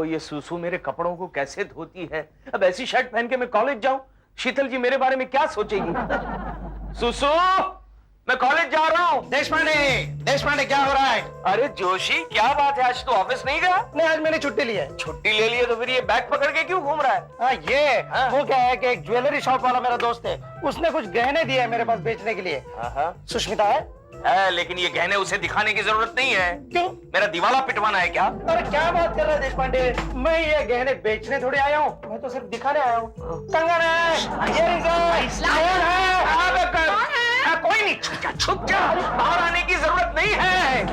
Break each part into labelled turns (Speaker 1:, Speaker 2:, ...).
Speaker 1: ये सुसु मेरे कपड़ों को कैसे धोती है। अब ऐसी शर्ट पहन के मैं कॉलेज जाऊं, शीतल जी मेरे बारे में क्या सोचेगी। सुसु, मैं कॉलेज जा रहा हूँ।
Speaker 2: देशपांडे क्या हो रहा है?
Speaker 1: अरे जोशी, क्या बात है, आज तो ऑफिस नहीं गया?
Speaker 2: नहीं, आज मैंने छुट्टी ली है।
Speaker 1: छुट्टी ले ली है तो फिर ये बैग पकड़ के क्यों घूम रहा है?
Speaker 2: वो क्या है कि एक ज्वेलरी शॉप वाला मेरा दोस्त है, उसने कुछ गहने दिए है मेरे पास बेचने के लिए। सुष्मिता है?
Speaker 1: लेकिन ये गहने उसे दिखाने की जरूरत नहीं है।
Speaker 2: क्यों?
Speaker 1: मेरा दिवाला पिटवाना है क्या?
Speaker 2: अरे क्या बात कर रहा है देशपांडे, मैं ये गहने बेचने थोड़ी आया हूँ, मैं तो सिर्फ दिखाने आया हूँ। कंगन है,
Speaker 1: कोई नहीं, छुप जा, बाहर आने की जरूरत नहीं है।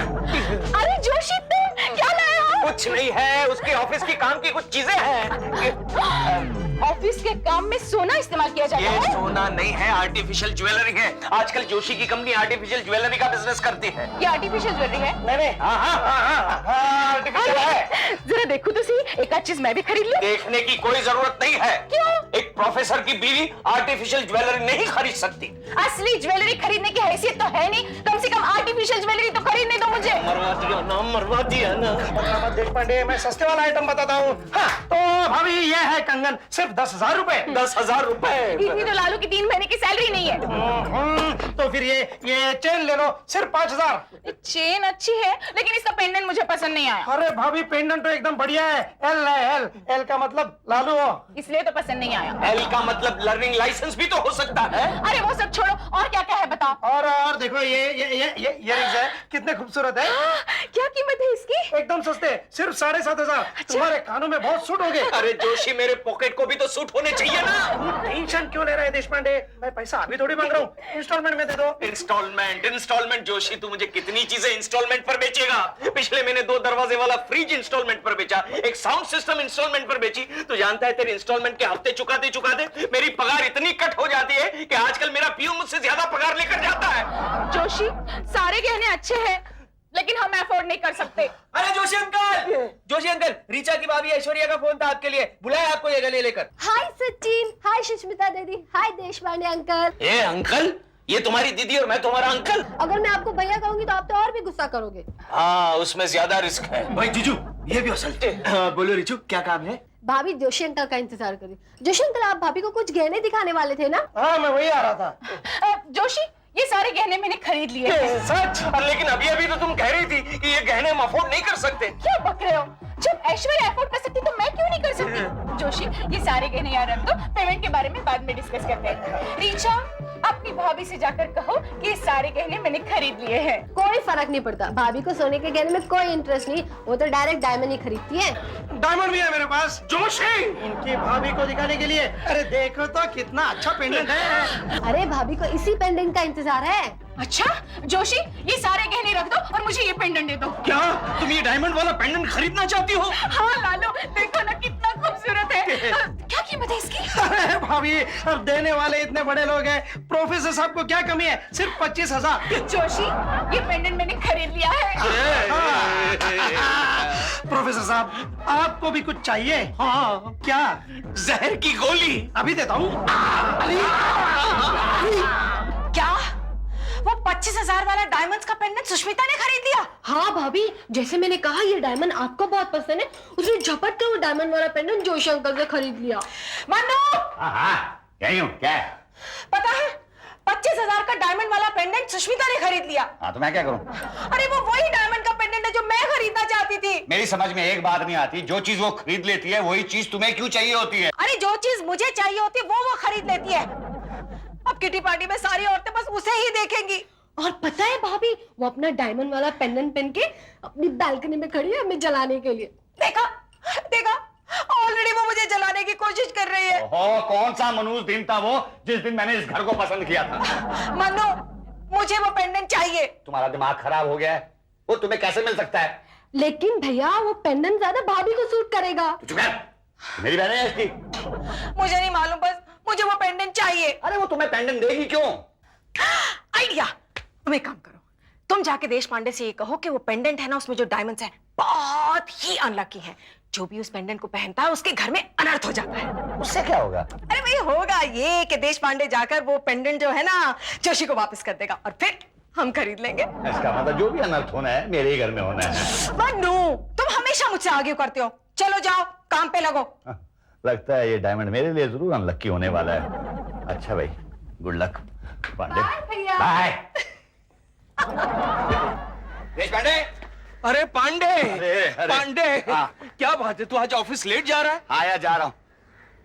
Speaker 3: अरे जोशी, तुम क्या लाए हो?
Speaker 1: कुछ नहीं है, उसके ऑफिस की काम की कुछ चीजें हैं।
Speaker 3: ऑफिस के काम में सोना इस्तेमाल किया जाता
Speaker 1: ये
Speaker 3: है?
Speaker 1: सोना नहीं है, आर्टिफिशियल ज्वेलरी है। आजकल जोशी की कंपनी आर्टिफिशियल ज्वेलरी का बिजनेस करती है।
Speaker 3: ये आर्टिफिशियल ज्वेलरी है?
Speaker 2: नहीं, आर्टिफिशियल है।
Speaker 3: जरा देखो तो सही, एक आध चीज मैं भी खरीद लूं?
Speaker 1: देखने की कोई जरूरत नहीं है।
Speaker 3: क्यों?
Speaker 1: एक प्रोफेसर की बीवी आर्टिफिशियल ज्वेलरी नहीं खरीद सकती।
Speaker 3: असली ज्वेलरी खरीदने की हैसियत तो है नहीं, कम से कम आर्टिफिशियल ज्वेलरी तो खरीदने दो मुझे।
Speaker 1: मरवा दिया ना।
Speaker 2: देशपांडे, मैं सस्ते वाला आइटम बताता हूँ। तो भाभी ये है कंगन, सिर्फ 10,000 रुपए।
Speaker 1: 10,000 रुपए?
Speaker 3: इतनी तो लालू की 3 महीने की सैलरी नहीं है।
Speaker 2: तो फिर ये चेन ले लो, सिर्फ 5,000।
Speaker 3: चेन अच्छी है, लेकिन इसका पेंडेंट मुझे पसंद नहीं आया।
Speaker 2: अरे भाभी, पेंडेंट तो एकदम बढ़िया है, एल है, एल, एल का मतलब लालू हो,
Speaker 3: इसलिए तो पसंद नहीं आया।
Speaker 1: एल का मतलब लर्निंग लाइसेंस भी तो हो सकता है।
Speaker 3: अरे वो सब छोड़ो, और क्या क्या है बताओ।
Speaker 2: और देखो ये इयररिंग्स है, कितने खूबसूरत है।
Speaker 3: क्या कीमत है इसकी?
Speaker 2: एकदम सस्ते, सिर्फ 7,500। तुम्हारे कानों में बहुत सूट होंगे।
Speaker 1: अरे जोशी, मेरे पॉकेट को भी तो सूट होने चाहिए ना।
Speaker 2: टेंशन क्यों ले रहे हैं देशपांडे, मैं पैसा अभी थोड़ी मांग रहा हूँ, इंस्टॉलमेंट में दे दो।
Speaker 1: इंस्टॉलमेंट जोशी, तू मुझे कितनी चीजें इंस्टॉलमेंट पर बेचेगा? पिछले महीने 2 दरवाजे वाला फ्रिज इंस्टॉलमेंट पर बेचा, एक साउंड सिस्टम इंस्टॉलमेंट पर बेची। तू जानता है तेरे इंस्टॉलमेंट के हफ्ते चुकाते चुकाते मेरी पगार इतनी कट हो जाती है कि आजकल मेरा पीयू मुझसे ज्यादा पगार लेकर जाता है।
Speaker 3: जोशी, सारे गहने अच्छे हैं, लेकिन हम अफोर्ड नहीं कर सकते।
Speaker 4: अरे जोशी अंकल, रीचा की भाभी ऐश्वर्या का फोन था आपके लिए, बुलाया आपको ये गले लेकर।
Speaker 5: हाय सचिन, हाय सुष्मिता दीदी, हाय देशपांडे अंकल।
Speaker 1: ए अंकल, ये तुम्हारी दीदी और मैं तुम्हारा अंकल।
Speaker 5: अगर मैं आपको भैया कहूंगी तो आप तो और भी गुस्सा करोगे।
Speaker 1: हाँ, उसमें ज्यादा रिस्क है।
Speaker 4: भाई जीजू, ये भी असल। बोलो रीचू, क्या काम है?
Speaker 5: भाभी जोशी अंकल का इंतजार करिए। जोशी अंकल, आप भाभी को कुछ गहने दिखाने वाले थे ना?
Speaker 2: हाँ, मैं वही आ रहा था।
Speaker 3: जोशी, ये सारे गहने मैंने खरीद लिए।
Speaker 2: सच?
Speaker 1: लेकिन अभी अभी तो तुम कह रही थी कि ये गहने हम अफोर्ड नहीं कर सकते।
Speaker 3: क्या बक रहे हो? जब ऐश्वर्या अफोर्ड कर सकती तो मैं क्यों नहीं कर सकती? जोशी, ये सारे गहने याद रख दो, पेमेंट के बारे में बाद में डिस्कस करते हैं। रीचा, अपनी भाभी से जाकर कहो कि ये सारे गहने मैंने खरीद लिए हैं।
Speaker 5: कोई फर्क नहीं पड़ता, भाभी को सोने के गहने में कोई इंटरेस्ट नहीं, वो तो डायरेक्ट डायमंड ही खरीदती है।
Speaker 2: डायमंड भी है मेरे पास।
Speaker 1: जोशी,
Speaker 2: इनकी भाभी को दिखाने के लिए। अरे देखो तो कितना अच्छा पेंडेंट है।
Speaker 5: अरे भाभी को इसी पेंडेंट का इंतजार है।
Speaker 3: अच्छा जोशी, ये सारे गहने रख दो और मुझे ये पेंडेंट दे दो।
Speaker 1: क्या तुम ये डायमंड वाला पेंडेंट खरीदना चाहती हो?
Speaker 3: हाँ लालो, देखो ना कितना खूबसूरत है। क्या कीमत है इसकी?
Speaker 2: अरे भाभी, अब देने वाले इतने बड़े लोग हैं, प्रोफेसर साहब को क्या कमी है, सिर्फ 25,000।
Speaker 3: जोशी, ये पेंडेंट मैंने खरीद लिया है।
Speaker 2: प्रोफेसर साहब, आपको भी कुछ चाहिए?
Speaker 1: हाँ।
Speaker 2: क्या?
Speaker 1: जहर की गोली।
Speaker 2: अभी देता हूँ।
Speaker 3: क्या? वो 25,000 वाला डायमंड्स का पेंडेंट सुष्मिता ने खरीद लिया?
Speaker 5: हाँ भाभी, जैसे मैंने कहा ये डायमंड आपको बहुत पसंद है, उसने झपट के वो डायमंड वाला पेंडेंट जोशी अंकल से खरीद लिया।
Speaker 3: मन्नू,
Speaker 6: यही हूँ। क्या?
Speaker 3: पता है 25,000 का डायमंड वाला पेंडेंट सुष्मिता ने खरीद लिया।
Speaker 6: हाँ, तो मैं क्या करूँ?
Speaker 3: अरे वो वही डायमंड का पेंडेंट है जो मैं खरीदना चाहती थी।
Speaker 6: मेरी समझ में एक बात नहीं आती, जो चीज वो खरीद लेती है वही चीज तुम्हें क्यों चाहिए होती है?
Speaker 3: अरे जो चीज मुझे चाहिए होती है वो खरीद लेती है। अब किटी पार्टी में सारी औरतें बस उसे ही देखेंगी।
Speaker 5: और पता है भाभी, वो अपना डायमंड वाला पेंडेंट पहन के अपनी बालकनी में खड़ी है हमें जलाने के लिए।
Speaker 3: देखा देखा, ऑलरेडी वो मुझे जलाने की कोशिश कर रही है।
Speaker 6: ओहो, कौन सा मनहूस दिन था वो जिस दिन मैंने इस घर को पसंद किया था?
Speaker 3: मन्नू, मुझे वो पेंडेंट चाहिए।
Speaker 6: तुम्हारा दिमाग खराब हो गया है? वो तुम्हें कैसे मिल सकता है?
Speaker 5: लेकिन भैया वो पेंडेंट ज्यादा भाभी को सूट करेगा।
Speaker 6: तो चुप कर। मेरी बहन है इसकी।
Speaker 3: मुझे नहीं मालूम, बस मुझे वो पेंडेंट चाहिए।
Speaker 6: अरे वो तुम्हें पेंडेंट देगी क्यों?
Speaker 3: आइडिया, तुम एक काम करो, तुम जाके देश पांडे से ये कहो कि वो पेंडेंट है ना, उसमें जो डायमंड्स हैं बहुत ही अनलकी है। जो भी उस पेंडेंट को पहनता है उसके घर में अनर्थ हो जाता है।
Speaker 6: उससे क्या होगा?
Speaker 3: अरे भाई होगा ये कि देश पांडे जाकर वो पेंडेंट जो है ना जोशी को वापस कर देगा और फिर हम खरीद लेंगे।
Speaker 6: इसका मतलब जो भी अनर्थ होना है मेरे ही घर में होना है।
Speaker 3: मन्नू, तुम हमेशा मुझसे आगे करते हो।
Speaker 7: चलो जाओ काम पे लगो।
Speaker 6: लगता है ये डायमंड मेरे लिए जरूर अनलक्की होने वाला है। अच्छा भाई, good luck Pandey. Bye.
Speaker 1: Pandey, अरे पांडे,
Speaker 6: अरे।
Speaker 1: पांडे,
Speaker 6: हाँ।
Speaker 1: क्या बात है, तू आज ऑफिस लेट जा रहा है?
Speaker 6: आया जा रहा हूँ।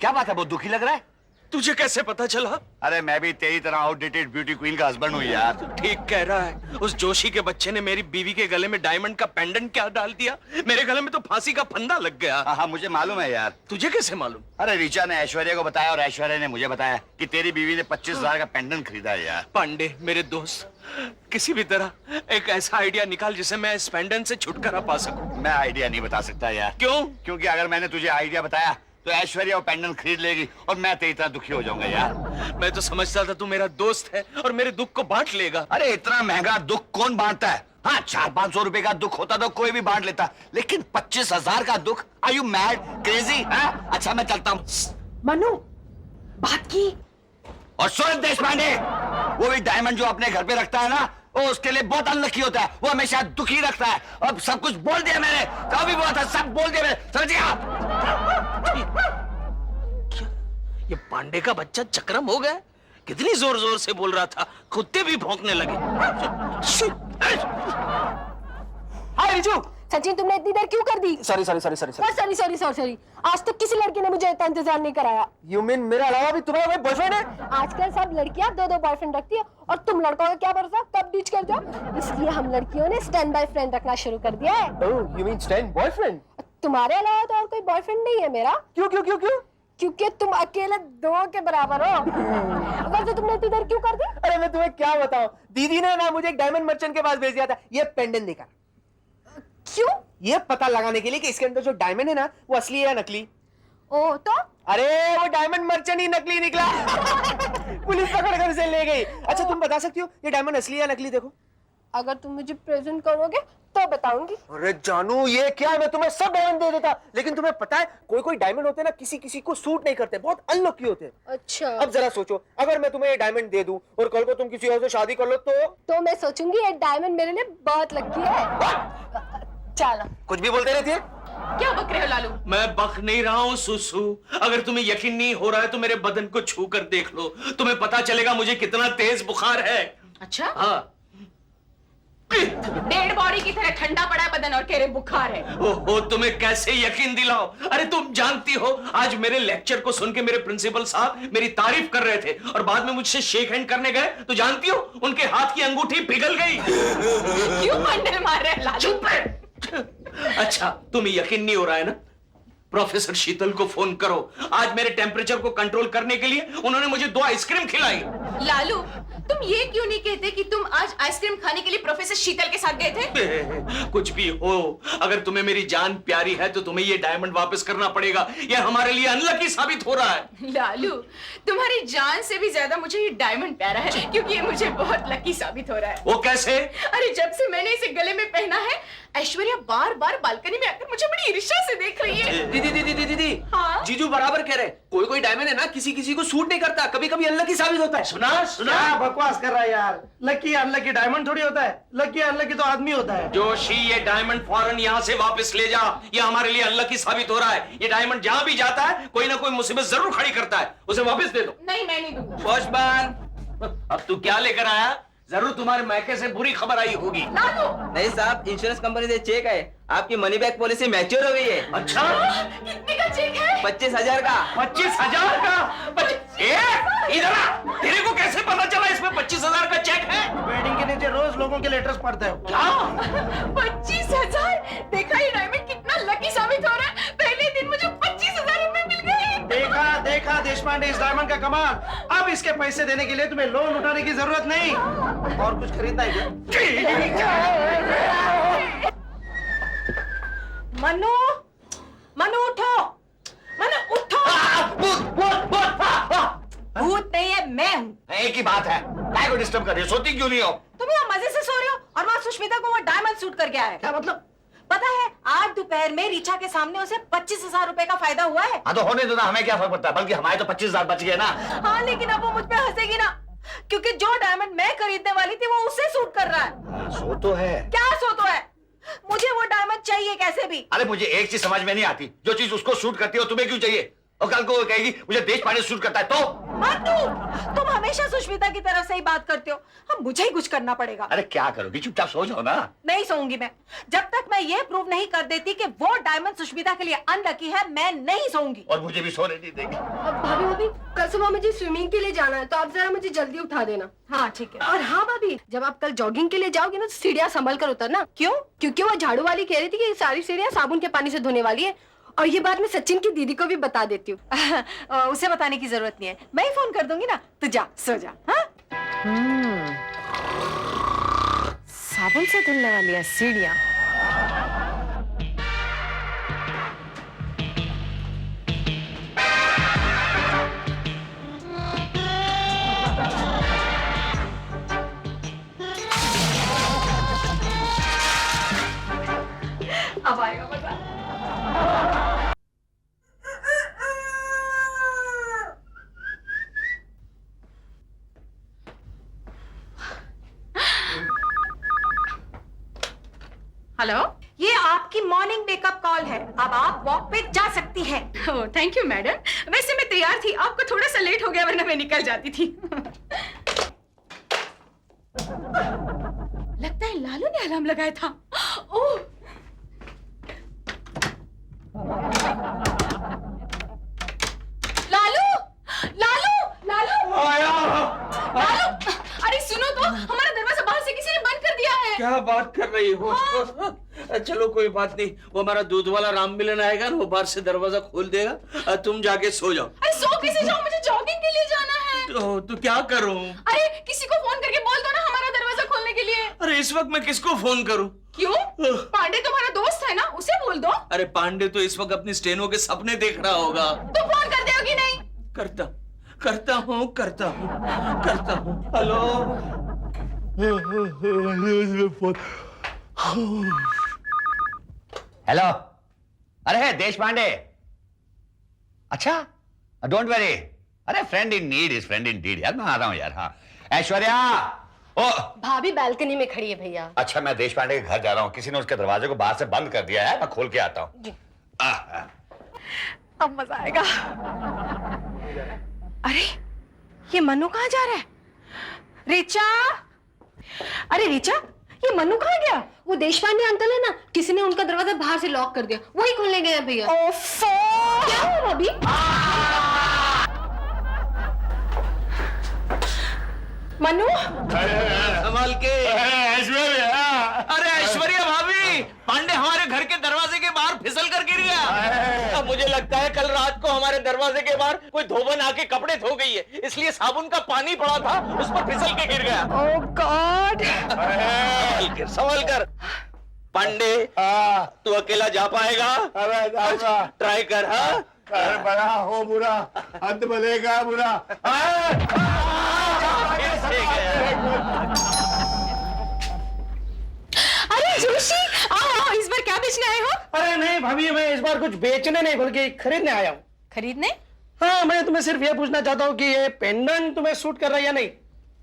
Speaker 6: क्या बात है, बहुत दुखी लग रहा है?
Speaker 1: तुझे कैसे पता चला?
Speaker 6: अरे मैं भी तेरी तरह आउटडेटेड ब्यूटी क्वीन का हस्बैंड हूँ यार।
Speaker 1: ठीक कह रहा है, उस जोशी के बच्चे ने मेरी बीवी के गले में डायमंड का पेंडेंट क्या डाल दिया, मेरे गले में तो फांसी का फंदा लग गया।
Speaker 6: हाँ, मुझे मालूम है यार।
Speaker 1: तुझे कैसे मालूम?
Speaker 6: अरे ऋचा ने ऐश्वर्या को बताया और ऐश्वर्या ने मुझे बताया कि तेरी बीवी ने 25,000 का पेंडेंट खरीदा है यार।
Speaker 1: पांडे मेरे दोस्त, किसी भी तरह एक ऐसा आइडिया निकाल जिससे मैं इस पेंडेंट से छुटकारा पा सकूं।
Speaker 6: मैं आइडिया नहीं बता सकता यार।
Speaker 1: क्यों?
Speaker 6: क्योंकि अगर मैंने तुझे आइडिया बताया तो ऐश्वर्या वो पेंडेंट खरीद लेगी और मैं तेरी तरह दुखी हो जाऊंगा यार।
Speaker 1: मैं तो समझता था तू मेरा दोस्त है और मेरे दुख को बांट लेगा।
Speaker 6: अरे इतना महंगा दुख कौन बांटता है? हाँ, 400-500 रुपए का दुख होता तो कोई भी बांट लेता, लेकिन 25,000 का दुख? Are you mad, crazy? अच्छा मैं चलता हूँ।
Speaker 7: मनु बात की।
Speaker 6: और सुन देशपांडे, वो भी डायमंड जो अपने घर पे रखता है ना, वो उसके लिए बहुत अनलकी होता है। वो हमेशा दुखी रखता है। अब सब कुछ बोल दिया मैंने, तो भी बहुत सब बोल दिया मैंने, समझिए?
Speaker 1: क्या ये पांडे का बच्चा चक्रम हो गया? कितनी जोर जोर से बोल रहा था, कुत्ते भी भौंकने लगे।
Speaker 7: हाय रिजू।
Speaker 5: सचिन तुमने इतनी देर क्यों कर दी?
Speaker 7: Sorry sorry sorry sorry
Speaker 5: sorry sorry sorry sorry. आज तक किसी लड़की ने मुझे इतना इंतजार नहीं कराया।
Speaker 7: यू मीन मेरे अलावा भी तुम्हारा कोई बॉयफ्रेंड है?
Speaker 5: आजकल सब लड़कियां 2-2 बॉयफ्रेंड रखती है और तुम लड़कों का क्या भरोसा कब डिच कर जाओ। इसलिए हम लड़कियों ने स्टैंड बाय फ्रेंड रखना शुरू कर दिया है।
Speaker 7: Oh you mean stand boyfriend?
Speaker 5: तुम्हारे अलावा तो और कोई बॉयफ्रेंड नहीं है मेरा।
Speaker 7: क्यों क्यों क्यों क्यों?
Speaker 5: क्योंकि तुम अकेले 2 के बराबर हो। वैसे तुमने इतनी देर क्यों कर दी?
Speaker 7: अरे मैं तुम्हें क्या बताऊं, दीदी ने ना मुझे एक डायमंड मर्चेंट के पास भेज दिया था ये पेंडेंट देकर।
Speaker 5: क्यों?
Speaker 7: ये पता लगाने के लिए कि इसके अंदर जो डायमंड है ना वो असली है या नकली।
Speaker 5: ओ तो
Speaker 7: अरे वो डायमंड मर्चेंट ही नकली निकला। पुलिस पकड़ कर उसे ले गई। अच्छा तुम बता सकती हो ये डायमंड असली है या नकली? देखो
Speaker 5: अगर तुम मुझे प्रेजेंट करोगे तो बताऊंगी।
Speaker 7: अरे जानू ये क्या, मैं तुम्हें सब डायमंड दे देता, लेकिन तुम्हें पता है कोई कोई डायमंड होते हैं ना किसी किसी को सूट नहीं करते, बहुत अनलकी होते हैं।
Speaker 5: अच्छा
Speaker 7: अब जरा सोचो, अगर मैं तुम्हें ये डायमंड दे दूं और कल को तुम किसी और से शादी कर लो तो
Speaker 5: मैं सोचूंगी ये डायमंड मेरे लिए बहुत लकी है। चलो
Speaker 7: कुछ भी बोलते रहती है।
Speaker 3: क्या बक रहे हो लालू?
Speaker 1: मैं बक नहीं रहा हूँ सुसु। अगर तुम्हें यकीन नहीं हो रहा है तो मेरे बदन को छू कर देख लो, तुम्हें पता चलेगा मुझे कितना तेज बुखार है।
Speaker 3: अच्छा,
Speaker 1: हाँ।
Speaker 3: डेड बॉडी की तरह ठंडा पड़ा है बदन और कह रहे बुखार है।
Speaker 1: ओहो, तुम्हें कैसे यकीन दिलाओ? अरे तुम जानती हो, आज मेरे लेक्चर को सुन के मेरे प्रिंसिपल साहब मेरी तारीफ कर रहे थे और बाद में मुझसे शेक हैंड करने गए तो जानती हो उनके हाथ की अंगूठी पिघल गई।
Speaker 3: क्यों मंडल मार रहे हैं लालू?
Speaker 1: चुप रहे। अच्छा तुम्हें यकीन नहीं हो रहा है ना? प्रोफेसर शीतल को फोन करो, आज मेरे टेम्परेचर को कंट्रोल करने के लिए उन्होंने मुझे 2 आइसक्रीम खिलाई।
Speaker 3: लालू तुम ये क्यों नहीं कहते कि तुम आज आइसक्रीम खाने के लिए प्रोफेसर शीतल के साथ गए थे?
Speaker 1: कुछ भी हो, अगर तुम्हें मेरी जान प्यारी है तो तुम्हें ये डायमंड वापस करना पड़ेगा। ये हमारे लिए अनलकी साबित हो रहा है।
Speaker 3: लालू तुम्हारी जान से भी ज्यादा मुझे ये डायमंड प्यारा है, क्योंकि ये मुझे बहुत लकी साबित हो रहा है।
Speaker 1: वो कैसे?
Speaker 3: अरे जब से मैंने इसे गले में पहना है, ऐश्वर्या बार बार बालकनी में आकर मुझे बड़ी ईर्ष्या से देख रही है।
Speaker 4: दीदी
Speaker 3: हाँ?
Speaker 4: जीजू बराबर कह रहे, कोई कोई डायमंड है ना किसी किसी को सूट नहीं करता, कभी कभी अनलकी साबित होता है।
Speaker 1: सुना
Speaker 2: क्या बकवास कर रहा है यार? लकी अनलकी डायमंड थोड़ी होता है, लकी अनलकी तो आदमी होता है।
Speaker 1: जोशी ये डायमंड फौरन यहाँ से वापस ले जा, ये हमारे लिए अनलकी साबित हो रहा है। ये डायमंड जहाँ भी जाता है कोई ना कोई मुसीबत जरूर खड़ी करता है, उसे वापस दे दो।
Speaker 3: नहीं मैं नहीं दूंगा।
Speaker 1: पोस्टमैन, अब तू क्या लेकर आया? जरूर तुम्हारे मैके से बुरी खबर आई होगी।
Speaker 3: लालू
Speaker 4: नहीं साहब, इंश्योरेंस कंपनी से चेक है, आपकी मनी बैक पॉलिसी मैच्योर हो गई है।
Speaker 1: अच्छा,
Speaker 3: कितने का चेक है?
Speaker 4: 25,000 का।
Speaker 1: 25,000 का? इधर आ, तेरे को कैसे पता चला इसमें 25,000 का चेक है?
Speaker 2: वेडिंग के नीचे रोज लोगों के लेटर्स पढ़ते हो
Speaker 1: क्या?
Speaker 3: 25,000? देखा ये डायमंड कितना लकी साबित हो रहा है। पहले दिन मुझे 25,000 रुपए मिल गए।
Speaker 2: देखा देखा देशपांडे इस डायमंड का कमाल। अब इसके पैसे देने के लिए तुम्हें लोन उठाने की जरूरत नहीं। और कुछ खरीदना है क्या?
Speaker 7: मनु मनु उठो, मनु उठो। भूत नहीं है, मैं हूँ।
Speaker 6: एक ही बात है, काय को डिस्टर्ब कर रही हो? सोती क्यों नहीं हो?
Speaker 7: तुम यहाँ मजे से सो रहे हो और वहाँ सुष्मिता को वो डायमंड सूट कर गया है।
Speaker 2: क्या मतलब?
Speaker 7: पता है आज दोपहर में रीचा के सामने उसे 25,000 रुपए का फायदा हुआ है।
Speaker 6: हाँ तो होने दो ना, हमें क्या फर्क पड़ता है, बल्कि हमारे तो 25,000 बच गए ना।
Speaker 7: हाँ लेकिन अब वो मुझ पे हंसेगी ना, क्योंकि जो डायमंड मैं खरीदने वाली थी वो उसे सूट कर रहा है।
Speaker 6: सो तो है।
Speaker 7: क्या सो तो है?
Speaker 8: मुझे वो डायमंड चाहिए कैसे भी।
Speaker 6: अरे मुझे एक चीज समझ में नहीं आती, जो चीज उसको सूट करती है तुम्हें क्यों चाहिए? और कल को वो कहेगी मुझे देशपांडे सूट करता है तो?
Speaker 8: तुम हमेशा सुष्मिता की तरफ से ही बात करते हो, अब मुझे ही कुछ करना पड़ेगा।
Speaker 6: अरे क्या करोगी, चुपचाप सो जाओ ना।
Speaker 8: नहीं सोऊंगी मैं, जब तक मैं ये प्रूव नहीं कर देती कि वो डायमंड सुष्मिता के लिए अनलकी है, मैं नहीं सोऊंगी।
Speaker 6: और मुझे भी सोने नहीं देगी।
Speaker 5: भाभी भाभी कल सुबह मुझे स्विमिंग के लिए जाना है, तो आप जरा मुझे जल्दी उठा देना।
Speaker 8: हाँ ठीक है।
Speaker 5: और हाँ भाभी, जब आप कल जॉगिंग के लिए जाओगे ना तो सीढ़ियाँ संभल कर उतरना। क्यों? क्योंकि वो झाड़ू वाली कह रही थी कि ये सारी सीढ़ियाँ साबुन के पानी से धोने वाली है। और ये बात मैं सचिन की दीदी को भी बता देती हूँ।
Speaker 8: उसे बताने की जरूरत नहीं है, मैं ही फोन कर दूंगी ना। तो जा सो जा। हाँ साबुन से धुलने वाली है सीढ़ियाँ। अब आएगा मजा।
Speaker 3: हेलो,
Speaker 8: ये आपकी मॉर्निंग मेकअप कॉल है, अब आप वॉक पे जा सकती हैं।
Speaker 3: Oh thank you madam. वैसे मैं तैयार थी, आपको थोड़ा सा लेट हो गया वरना मैं निकल जाती थी। लगता है लालू ने अलार्म लगाया था। ओह लालू लालू लालू लालू, अरे सुनो तो, हमारा दरवाजा बाहर से किसी ने बंद कर दिया है।
Speaker 1: क्या बात कर रही हो? चलो कोई बात नहीं, वो हमारा दूध वाला राम मिलन आएगा ना, वो बाहर से दरवाजा खोल देगा। तुम जाके सो जाओ।
Speaker 3: अरे सो कैसे जाओ, मुझे जॉगिंग के लिए जाना है।
Speaker 1: तो क्या करूं?
Speaker 3: अरे किसी को फोन करके बोल दो ना हमारा दरवाजा खोलने के लिए।
Speaker 1: अरे इस वक्त मैं किसको फोन करूं?
Speaker 3: क्यों? पांडे तुम्हारा दोस्त है ना, उसे बोल दो।
Speaker 1: अरे पांडे तो इस वक्त अपनी स्टेनो के सपने देख रहा होगा।
Speaker 3: तो फोन कर दे कि नहीं?
Speaker 1: करता हूँ। हेलो।
Speaker 6: हेलो, अरे देशपांडे। अच्छा, डोंट वरी। अरे friend in need is friend in deed यार, मैं आ रहा हूँ यार। हाँ ऐश्वर्या। ओ
Speaker 5: भाभी बालकनी में खड़ी है भैया।
Speaker 6: अच्छा, मैं देशपांडे के घर जा रहा हूँ, किसी ने उसके दरवाजे को बाहर से बंद कर दिया है, मैं खोल के आता हूँ।
Speaker 8: अब मजा आएगा। अरे ये मनु कहाँ जा रहा है? रीचा, अरे रीचा, ये मनु कहाँ गया?
Speaker 5: वो देशपांडे अंकल है ना, किसी ने उनका दरवाजा बाहर से लॉक कर दिया, वही खोलने गए हैं भैया।
Speaker 8: ओफो!
Speaker 5: क्या हुआ भाभी?
Speaker 8: मनु,
Speaker 1: संभाल के।
Speaker 6: ऐश्वर्या।
Speaker 1: अरे ऐश्वर्या भाभी, पांडे हमारे घर के दरवाजे के बाहर फिसल कर गिर गया। अब मुझे लगता है कल रात को हमारे दरवाजे के बाहर कोई धोबन आके कपड़े धो गई है, इसलिए साबुन का पानी पड़ा था, उस पर फिसल के गिर गया।
Speaker 8: ओह गॉड!
Speaker 1: संभल कर। पांडे, तू अकेला जा पाएगा? ट्राई कर। हाँ
Speaker 6: बड़ा हो बुरा, अंत भलेगा बुरा।
Speaker 3: अरे जोशी, आओ, इस बार क्या बेचने आए हो?
Speaker 2: अरे नहीं भाभी, मैं इस बार कुछ बेचने नहीं बल्कि खरीदने आया हूँ।
Speaker 3: खरीदने?
Speaker 2: हाँ, मैं तुम्हें सिर्फ ये पूछना चाहता हूँ कि ये पेंडेंट तुम्हें सूट कर रहा है या नहीं।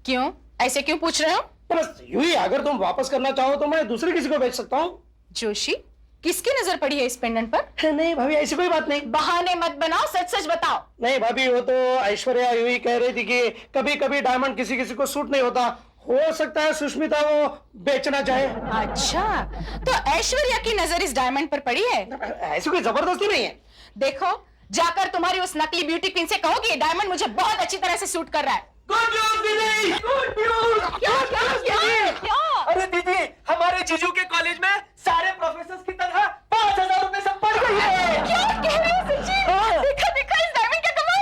Speaker 3: क्यों? ऐसे क्यों पूछ रहे हो?
Speaker 2: तो बस यूं ही, अगर तुम वापस करना चाहो तो मैं दूसरे किसी को बेच सकता हूँ।
Speaker 3: जोशी, किसकी नजर पड़ी है इस पेंडेंट पर?
Speaker 2: नहीं भाभी, ऐसी कोई बात नहीं।
Speaker 3: बहाने मत बनाओ, सच सच बताओ।
Speaker 2: नहीं भाभी, वो तो ऐश्वर्या यूं ही कह रही थी कि कभी कभी डायमंड किसी किसी को सूट नहीं होता, हो सकता है सुष्मिता वो बेचना चाहे।
Speaker 3: अच्छा, तो ऐश्वर्या की नजर इस डायमंड पर पड़ी है?
Speaker 2: ऐसी कोई जबरदस्ती नहीं है।
Speaker 3: देखो, जाकर तुम्हारी उस नकली ब्यूटी क्वीन से कहो कि ये डायमंड मुझे बहुत अच्छी तरह से सूट कर रहा है।
Speaker 1: गुड न्यूज दीदी, गुड न्यूज।
Speaker 3: क्या?
Speaker 7: अरे दीदी, हमारे जीजू के कॉलेज में सारे प्रोफेसर्स की तनख्वाह 5,000 रुपए से बढ़ गई है।
Speaker 3: क्या कह रहे हो सचिन? देखा इस डायमंड का कमाल।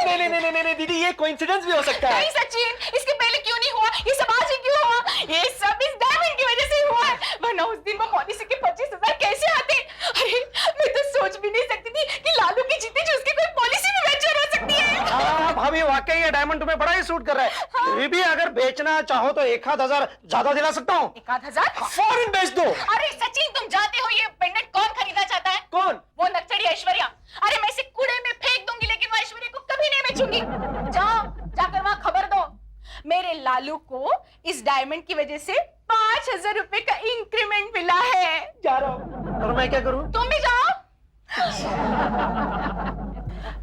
Speaker 7: नहीं दीदी, ये कोइंसिडेंस भी हो सकता है।
Speaker 3: नहीं सचिन, इसके पहले क्यों नहीं हुआ? ये सब आज ही क्यों हुआ? ये सब इस डायमंड की वजह से हुआ है, वरना उस दिन वो पॉलिसी के 25,000 कैसे आते? अरे मैं तो सोच भी नहीं सकती थी कि लालू की जीती जो उसकी कोई पॉलिसी में वेंचर हो सकती है।
Speaker 2: हाँ भाभी, वाकई ये डायमंड तुम्हें बड़ा ही सूट कर रहा है। फिर भी अगर बेचना चाहो तो 1,000 ज्यादा दिला सकता हूँ।
Speaker 3: 1,000?
Speaker 7: फौरन बेच दो।
Speaker 3: अरे सचिन, तुम जानते हो ये पेंडेंट कौन खरीदना चाहता है?
Speaker 7: कौन?
Speaker 3: वो नक्सड़ी ऐश्वर्या। अरे मैं इसे कूड़े में फेंक दूंगी, लेकिन वो ऐश्वर्या को कभी नहीं बेचूंगी। जाओ, जाकर वहां खबर दो, मेरे लालू को इस डायमंड की वजह से 5 5,000 रुपए का इंक्रीमेंट मिला है।
Speaker 2: जा रहा हूँ। और मैं क्या करूँ?
Speaker 3: तुम भी जाओ।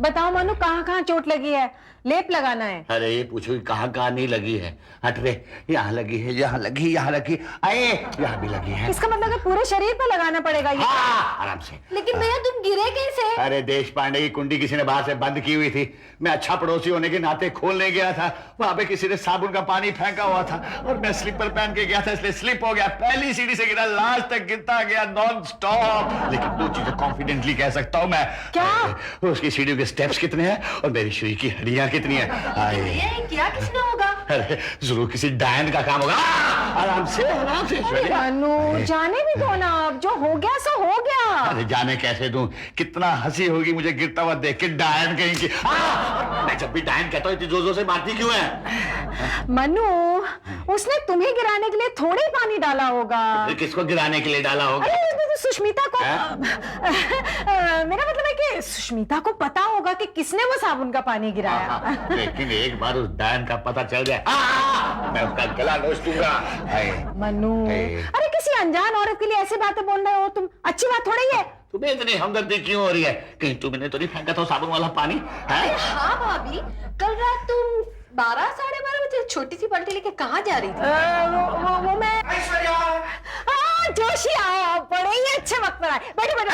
Speaker 8: बताओ मनु, कहाँ चोट लगी है? लेप लगाना है।
Speaker 6: अरे ये पूछो कि कहाँ कहाँ नहीं लगी है। हट रे, यहाँ लगी है, यहाँ लगी, यहाँ लगी, आए यहाँ भी लगी है।
Speaker 8: इसका मतलब है पूरे शरीर पे लगाना पड़ेगा ये।
Speaker 6: हाँ, आराम से।
Speaker 5: लेकिन भैया तुम गिरे कैसे?
Speaker 6: अरे देश पांडे की कुंडी किसी ने बाहर से बंद की हुई थी। मैं अच्छा पड़ोसी होने के नाते खोलने गया था, वहां पे किसी ने साबुन का पानी फेंका हुआ था और मैं स्लीपर पहन के गया था, इसलिए स्लिप हो गया। पहली सीढ़ी से गिरा, लास्ट तक गिरता गया नॉन स्टॉप। लेकिन दो चीजें कॉन्फिडेंटली कह सकता हूँ मैं।
Speaker 8: क्या?
Speaker 6: उसकी सीढ़ियों के स्टेप्स कितने हैं और मेरी शरीर की हड्डियां कितनी है।
Speaker 5: ये क्या किसने होगा?
Speaker 6: अरे जरूर किसी डायन का काम होगा। आराम से, आराम से।
Speaker 8: मनु जाने भी दो ना, अब जो हो गया सो हो गया।
Speaker 6: अरे जाने कैसे दूं? कितना हंसी होगी मुझे गिरता हुआ देख के डायन कहीं की। मैं जब भी डायन कहता हूँ इतनी जोर जोर से मारती क्यों है?
Speaker 8: मनु, उसने तुम्हें गिराने के लिए थोड़ी पानी डाला होगा।
Speaker 6: फिर किसको गिराने के लिए डाला होगा?
Speaker 8: अरे उसने तो सुष्मिता को मेरा मतलब है कि सुष्मिता को पता होगा कि किसने वो साबुन का पानी गिराया।
Speaker 6: लेकिन एक बार उस डायन का पता चल जाए, मैं उसका गला नोच दूंगा।
Speaker 8: मनु, अरे किसी अनजान औरत के लिए ऐसी बातें बोल रहे हो तुम, अच्छी बात थोड़ी है।
Speaker 6: तुम्हें इतनी हमदर्दी क्यों हो रही है? कहीं तुमने तो नहीं फेंका था साबुन वाला पानी? है?
Speaker 5: हाँ भाभी, कल रात तुम 12 साढ़े 12 बजे छोटी सी बाल्टी लेके कहाँ जा रही थी?
Speaker 8: वो मैं
Speaker 2: ऐश्वर्या!
Speaker 8: जोशी आओ, बड़े ही अच्छे वक्त पर आए। बैठो बैठो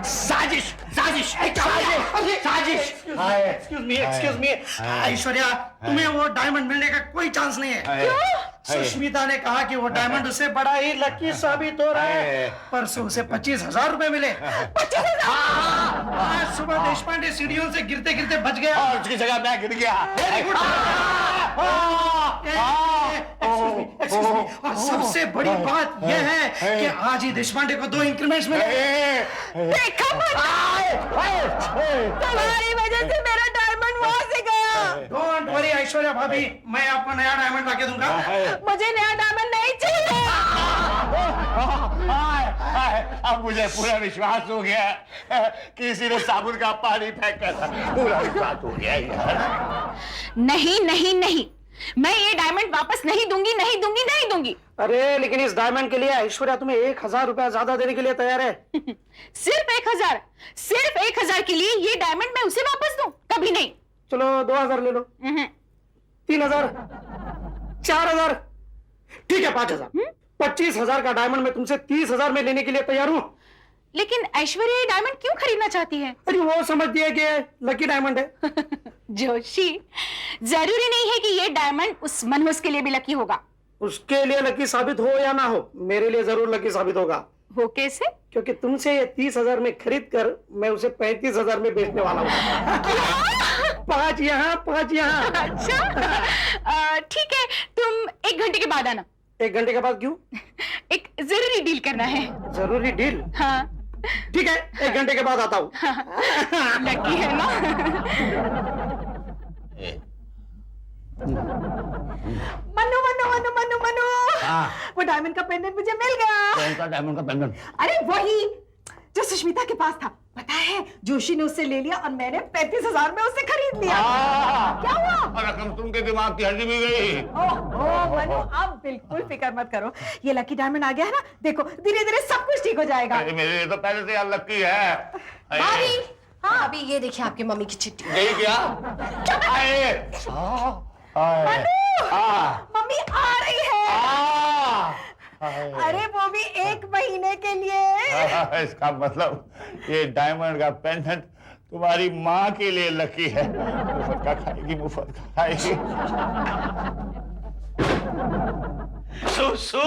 Speaker 6: साजिश, साजिश, साजिश।
Speaker 2: एक्सक्यूज मी ऐश्वर्या, तुम्हें वो डायमंड मिलने का कोई चांस नहीं है। क्यों? सुष्मिता ने कहा कि वो डायमंड उससे बड़ा ही लकी साबित हो रहा है। परसों उसे 25,000 रुपए मिले। 25,000! आज सुबह देशपांडे सीढ़ियों से गिरते गिरते बच गया
Speaker 6: और उसकी जगह मैं गिर गया।
Speaker 2: और सबसे बड़ी बात यह है कि आज ही देशपांडे को 2 इंक्रीमेंट्स मिले।
Speaker 8: देखा तुम्हारी वजह से मेरा डायमंड वहां से गया।
Speaker 2: डोंट वरी ऐश्वर्या भाभी, मैं आपको नया डायमंड लाके दूंगा।
Speaker 8: मुझे नया डायमंड नहीं चाहिए।
Speaker 6: अब मुझे पूरा विश्वास हो गया कि किसी ने साबुन का पानी फेंका था। पूरा विश्वास हो गया यार।
Speaker 3: नहीं नहीं नहीं, मैं ये डायमंड वापस नहीं दूंगी, नहीं दूंगी, नहीं दूंगी।
Speaker 2: अरे लेकिन इस डायमंड के लिए ऐश्वर्या तुम्हें 1,000 रुपया ज्यादा देने के लिए तैयार है।
Speaker 3: सिर्फ 1,000, सिर्फ 1,000 के लिए ये डायमंड मैं उसे वापस दूं? कभी नहीं।
Speaker 2: चलो 2,000 ले लो। 3,000, 4,000, ठीक है 5,000। 25,000 का डायमंड मैं तुमसे 30,000 में लेने के लिए तैयार हूँ।
Speaker 3: लेकिन ऐश्वर्या ये डायमंड क्यों खरीदना चाहती है?
Speaker 2: अरे वो समझती है कि लकी डायमंड है।
Speaker 3: जोशी, जरूरी नहीं है कि ये डायमंड उस मनहूस के लिए भी लकी होगा।
Speaker 2: उसके लिए लकी साबित हो या ना हो, मेरे लिए जरूर लकी साबित होगा।
Speaker 3: वो कैसे?
Speaker 2: क्योंकि तुमसे ये 30,000 में खरीद कर मैं उसे 35,000 में बेचने वाला हूँ। 5 यहाँ, 5 यहाँ।
Speaker 3: अच्छा ठीक है, तुम 1 घंटे के बाद आना।
Speaker 2: 1 घंटे के बाद क्यों?
Speaker 3: एक जरूरी डील करना है।
Speaker 2: जरूरी डील?
Speaker 3: हाँ।
Speaker 2: ठीक है, 1 घंटे के बाद आता हूँ।
Speaker 3: लकी है ना?
Speaker 8: मनु मनु मनु मनु मनु, वो डायमंड का पेंडेंट मुझे मिल गया।
Speaker 6: कौन सा डायमंड का पेंडेंट?
Speaker 8: अरे वही जो सुष्मिता के पास था। पता है, जोशी ने उससे ले लिया और मैंने 35,000 में उससे खरीद लिया। क्या हुआ?
Speaker 6: रकम तुमके दिमाग की हड्डी भी गई।
Speaker 8: ओह मनु, आप बिल्कुल फिक्र मत करो, ये लकी डायमंड आ गया है ना, देखो धीरे धीरे सब कुछ ठीक हो जाएगा।
Speaker 6: मेरे लिए तो पहले से यार लकी है।
Speaker 5: भाभी, हाँ अभी ये देखिए आपकी मम्मी की चिट्ठी।
Speaker 6: यही क्या?
Speaker 8: मम्मी आ रही है। अरे वो भी 1 महीने के लिए।
Speaker 6: इसका मतलब ये डायमंड का पेंडेंट तुम्हारी माँ के लिए लकी है। मुफ्त का खाएगी, मुफ्त का खाएगी।
Speaker 1: सुसु,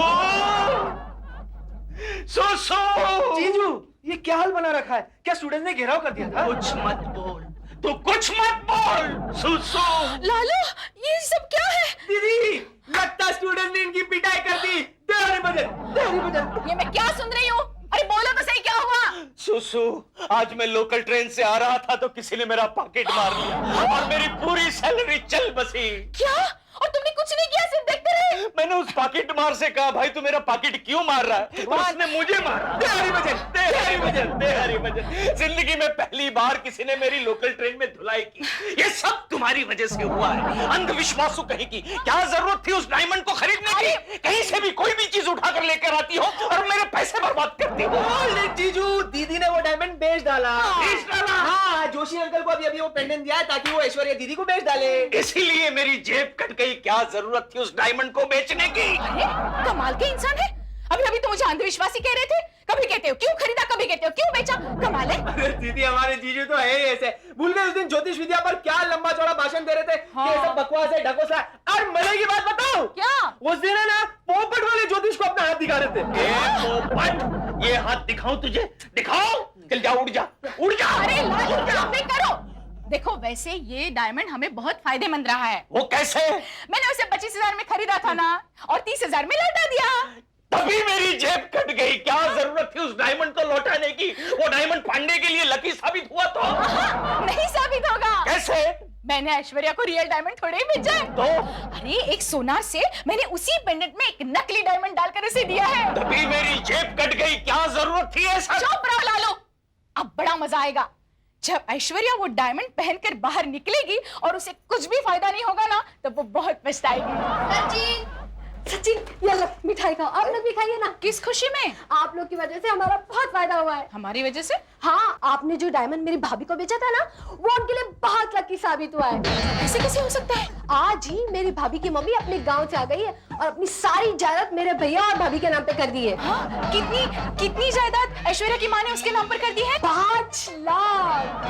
Speaker 1: सुसु।
Speaker 2: जीजू, ये क्या हाल बना रखा है? क्या स्टूडेंट ने घेराव कर दिया था?
Speaker 1: कुछ मत बोल, तू कुछ मत बोल। सुसु।
Speaker 3: लालू, ये सब क्या है?
Speaker 7: दीदी, लगता स्टूडेंट ने इनकी पिटाई कर दी। तेरी वजह।
Speaker 3: ये मैं क्या सुन रही हूँ? अरे बोलो तो सही, क्या हुआ?
Speaker 1: सुसु, आज मैं लोकल ट्रेन से आ रहा था तो किसी ने मेरा पॉकेट मार लिया और मेरी पूरी सैलरी चल बसी।
Speaker 3: क्या? और तुमने कुछ नहीं किया, सिर्फ देखते रहे।
Speaker 1: मैंने उस पॉकेट मार से कहा, भाई तू मेरा पॉकेट क्यों मार रहा है? तो उसने मुझे मारा। दे हरिभजन, जिंदगी में पहली बार किसी ने मेरी लोकल ट्रेन में धुलाई की। ये सब तुम्हारी वजह से हुआ है। अंधविश्वासु कहीं की। क्या जरूरत थी उस डायमंड को खरीदने की? कहीं से भी कोई भी चीज उठाकर लेकर आती हो और मेरे पैसे बर्बाद करती हो।
Speaker 7: जीजू, दीदी ने वो डायमंड बेच डाला। हाँ, जोशी अंकल को अभी वो पेंडेंट दिया है ताकि वो ऐश्वर्या दीदी को बेच डाले।
Speaker 1: इसीलिए मेरी जेब कट गई। क्या जरूरत थी उस डायमंड को बेचने की?
Speaker 3: अरे कमाल के इंसान है। अभी तो मुझे अंधविश्वासी कह रहे थे, कभी कहते हो क्यों खरीदा, कभी कहते हो क्यों बेचा। कमाल है।
Speaker 7: अरे दीदी, हमारे जीजू तो है ही ऐसे। भूल गए उस दिन ज्योतिष विद्या पर क्या लंबा चौड़ा भाषण दे रहे थे कि ये सब बकवास है, ढकोसला है। और मजे की बात बताओ,
Speaker 3: क्या?
Speaker 7: उस दिन है ना, पोपट वाले ज्योतिष को अपना हाथ दिखा रहे थे।
Speaker 1: पोपट, ये हाथ दिखाऊं तुझे? दिखाओ। चल जा, उड़ जा, उड़ जा।
Speaker 3: अरे नहीं करो। देखो, वैसे ये डायमंड हमें बहुत फायदेमंद रहा है।
Speaker 1: वो कैसे?
Speaker 3: मैंने उसे 25,000 में खरीदा था ना, और 30,000 में लौटा दिया।
Speaker 1: तभी मेरी जेब कट गई। क्या जरूरत थी उस डायमंड को लौटाने की? वो डायमंड पांडे के लिए लकी साबित हुआ तो?
Speaker 3: नहीं साबित होगा।
Speaker 1: कैसे?
Speaker 3: मैंने ऐश्वर्या को रियल डायमंड थोड़े ही बेचा है।
Speaker 1: तो?
Speaker 3: अरे एक सोनार से मैंने उसी पेंडेंट में एक नकली डायमंड डालकर उसे दिया है।
Speaker 1: तभी मेरी जेब कट गई। क्या जरूरत थी ऐसा?
Speaker 3: चुप रहो लालू, अब बड़ा मजा आएगा। जब ऐश्वर्या वो डायमंड पहनकर बाहर निकलेगी और उसे कुछ भी फायदा नहीं होगा ना, तो वो बहुत पछताएगी।
Speaker 5: सचिन, ये लो मिठाई खाओ। आप लोग भी खाइए ना।
Speaker 3: किस खुशी में?
Speaker 5: आप लोग की वजह से हमारा बहुत फायदा हुआ है।
Speaker 3: हमारी वजह से?
Speaker 5: हाँ, आपने जो डायमंड मेरी भाभी को बेचा था ना, वो उनके लिए बहुत लकी साबित हुआ है।
Speaker 3: ऐसे कैसे हो सकता है?
Speaker 5: आज ही मेरी भाभी की मम्मी अपने गांव से आ गई है और अपनी सारी जायदाद मेरे भैया और भाभी के नाम पे कर दी है।
Speaker 3: हाँ? कितनी जायदाद ऐश्वर्या की माँ ने उसके नाम पर कर दी है?
Speaker 5: 5 लाख।